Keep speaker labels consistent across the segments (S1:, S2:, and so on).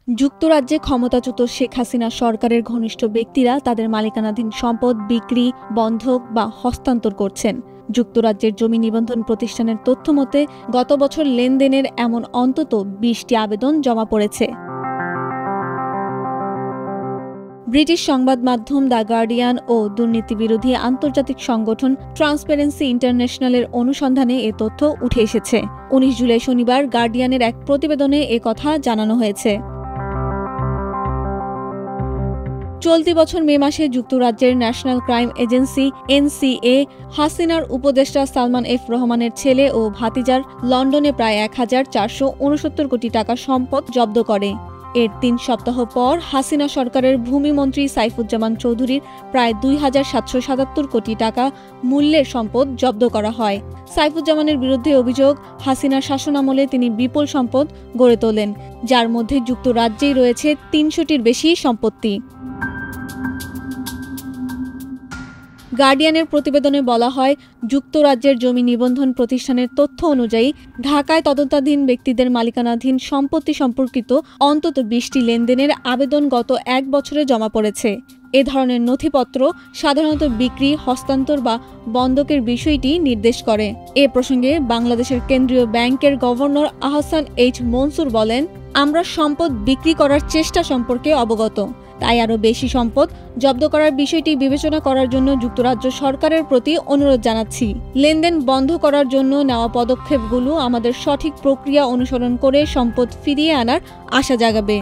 S1: যুক্তরাজ্যে ক্ষমতাচ্যুত শেখ হাসিনা সরকারের ঘনিষ্ঠ ব্যক্তিরা তাদের মালিকানাধীন সম্পদ বিক্রি, বন্ধক বা হস্তান্তর করছেন। যুক্তরাজ্যের জমি নিবন্ধন প্রতিষ্ঠানের তথ্যমতে গত বছর লেনদেনের এমন অন্তত ২০টি আবেদন জমা পড়েছে। ব্রিটিশ সংবাদ মাধ্যম দ্য গার্ডিয়ান ও দুর্নীতিবিরোধী আন্তর্জাতিক সংগঠন ট্রান্সপারেন্সি ইন্টারন্যাশনালের অনুসন্ধানে এ তথ্য উঠে এসেছে। ১৯ জুলাই শনিবার গার্ডিয়ানের এক প্রতিবেদনে এ কথা জানানো হয়েছে। চলতি বছর মে মাসে যুক্তরাজ্যের ন্যাশনাল ক্রাইম এজেন্সি NCA হাসিনার উপদেষ্টা সালমান এফ রহমানের ছেলে ও ভাতিজার লন্ডনে প্রায় ১,৪৬৯ কোটি টাকা সম্পদ জব্দ করে। এর ৩ সপ্তাহ পর হাসিনা সরকারের ভূমিমন্ত্রী সাইফুজ্জামান চৌধুরীর প্রায় ২,৭৭৭ কোটি টাকা মূল্যের সম্পদ জব্দ করা হয়। সাইফুজ্জামানের বিরুদ্ধে অভিযোগ, হাসিনার শাসনামলে তিনি বিপুল সম্পদ গড়ে তোলেন, যার মধ্যে যুক্তরাজ্যেই রয়েছে ৩০০টির বেশি সম্পত্তি। গার্ডিয়ানের প্রতিবেদনে বলা হয়, যুক্তরাজ্যের জমি নিবন্ধন প্রতিষ্ঠানের তথ্য অনুযায়ী ঢাকায় তদন্তাধীন ব্যক্তিদের মালিকানাধীন সম্পত্তি সম্পর্কিত অন্তত ২০টি লেনদেনের আবেদন গত ১ বছরে জমা পড়েছে। এ ধরনের নথিপত্র সাধারণত বিক্রি, হস্তান্তর বা বন্ধকের বিষয়টি নির্দেশ করে। এ প্রসঙ্গে বাংলাদেশের কেন্দ্রীয় ব্যাংকের গভর্নর আহসান এইচ মনসুর বলেন, আমরা সম্পদ বিক্রি করার চেষ্টা সম্পর্কে অবগত, তাই আরও বেশি সম্পদ জব্দ করার বিষয়টি বিবেচনা করার জন্য যুক্তরাজ্য সরকারের প্রতি অনুরোধ জানাচ্ছি। লেনদেন বন্ধ করার জন্য নেওয়া পদক্ষেপগুলো আমাদের সঠিক প্রক্রিয়া অনুসরণ করে সম্পদ ফিরিয়ে আনার আশা জাগাবে।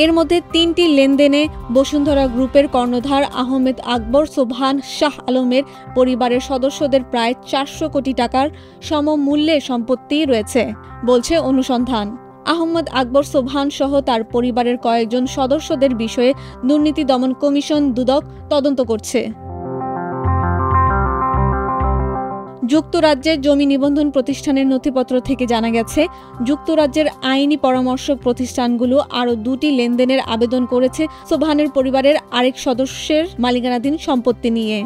S1: এর মধ্যে ৩টি লেনদেনে বসুন্ধরা গ্রুপের কর্ণধার আহমেদ আকবর সোবহান শাহ আলমের পরিবারের সদস্যদের প্রায় ৪০০ কোটি টাকার সমমূল্যের সম্পত্তি রয়েছে বলছে অনুসন্ধান। আহমেদ আকবর সোবহান সহ তার পরিবারের কয়েকজন সদস্যদের বিষয়ে দুর্নীতি দমন কমিশন দুদক তদন্ত করছে। যুক্তরাজ্যের জমি নিবন্ধন প্রতিষ্ঠানের নথিপত্র থেকে জানা গেছে, যুক্তরাজ্যের আইনি পরামর্শক প্রতিষ্ঠানগুলো আরও ২টি লেনদেনের আবেদন করেছে সোবহানের পরিবারের আরেক সদস্যের মালিকানাধীন সম্পত্তি নিয়ে।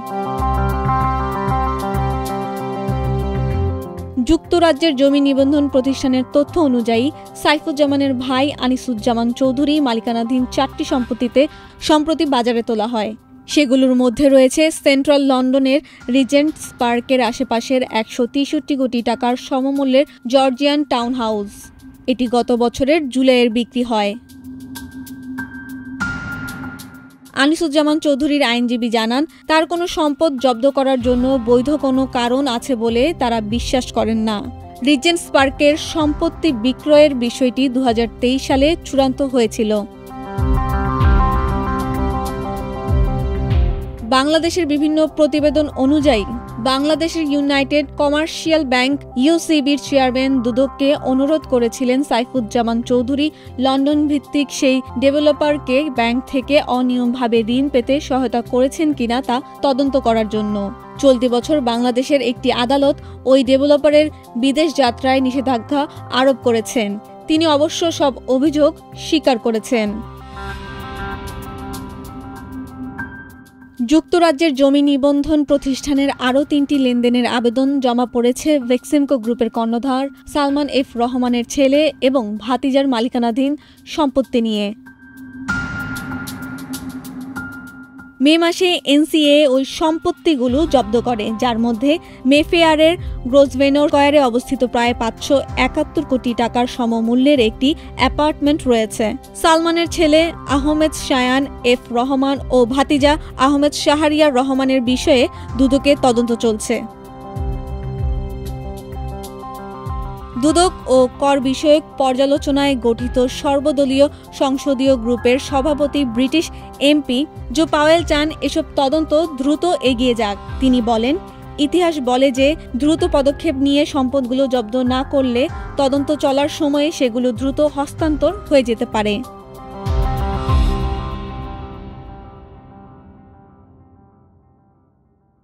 S1: যুক্তরাজ্যের জমি নিবন্ধন প্রতিষ্ঠানের তথ্য অনুযায়ী সাইফুজ্জামানের ভাই আনিসুজ্জামান চৌধুরী মালিকানাধীন ৪টি সম্পত্তিতে সম্প্রতি বাজারে তোলা হয়। সেগুলোর মধ্যে রয়েছে সেন্ট্রাল লন্ডনের রিজেন্টস পার্কের আশেপাশের ১৬৩ কোটি টাকার সমমূল্যের জর্জিয়ান টাউন হাউস। এটি গত বছরের জুলাইয়ের বিক্রি হয়। আনিসুজ্জামান চৌধুরীর আইনজীবী জানান, তার কোনো সম্পদ জব্দ করার জন্য বৈধ কোনো কারণ আছে বলে তারা বিশ্বাস করেন না। রিজেন্টস পার্কের সম্পত্তি বিক্রয়ের বিষয়টি ২০২৩ সালে চূড়ান্ত হয়েছিল। বাংলাদেশের বিভিন্ন প্রতিবেদন অনুযায়ী বাংলাদেশের ইউনাইটেড কমার্শিয়াল ব্যাংক UCBর চেয়ারম্যান দুদককে অনুরোধ করেছিলেন সাইফুজ্জামান চৌধুরী লন্ডন ভিত্তিক সেই ডেভেলপারকে ব্যাংক থেকে অনিয়মভাবে ঋণ পেতে সহায়তা করেছেন কিনা তা তদন্ত করার জন্য। চলতি বছর বাংলাদেশের একটি আদালত ওই ডেভেলপারের বিদেশ যাত্রায় নিষেধাজ্ঞা আরোপ করেছেন। তিনি অবশ্য সব অভিযোগ স্বীকার করেছেন। যুক্তরাজ্যের জমি নিবন্ধন প্রতিষ্ঠানের আরও ৩টি লেনদেনের আবেদন জমা পড়েছে ভেক্সিমকো গ্রুপের কর্ণধার সালমান এফ রহমানের ছেলে এবং ভাতিজার মালিকানাধীন সম্পত্তি নিয়ে। মে মাসে NCA ওই সম্পত্তিগুলো জব্দ করে, যার মধ্যে মেফেয়ারের গ্রোসভেনর স্কয়ারে অবস্থিত প্রায় ৫৭১ কোটি টাকার সমমূল্যের একটি অ্যাপার্টমেন্ট রয়েছে। সালমানের ছেলে আহমেদ শায়ান এফ রহমান ও ভাতিজা আহমেদ শাহরিয়ার রহমানের বিষয়ে দুদকে তদন্ত চলছে। দুদক ও কর বিষয়ক পর্যালোচনায় গঠিত সর্বদলীয় সংসদীয় গ্রুপের সভাপতি ব্রিটিশ MP জো পাওয়েল চান এসব তদন্ত দ্রুত এগিয়ে যাক। তিনি বলেন, ইতিহাস বলে যে দ্রুত পদক্ষেপ নিয়ে সম্পদগুলো জব্দ না করলে তদন্ত চলার সময়ে সেগুলো দ্রুত হস্তান্তর হয়ে যেতে পারে।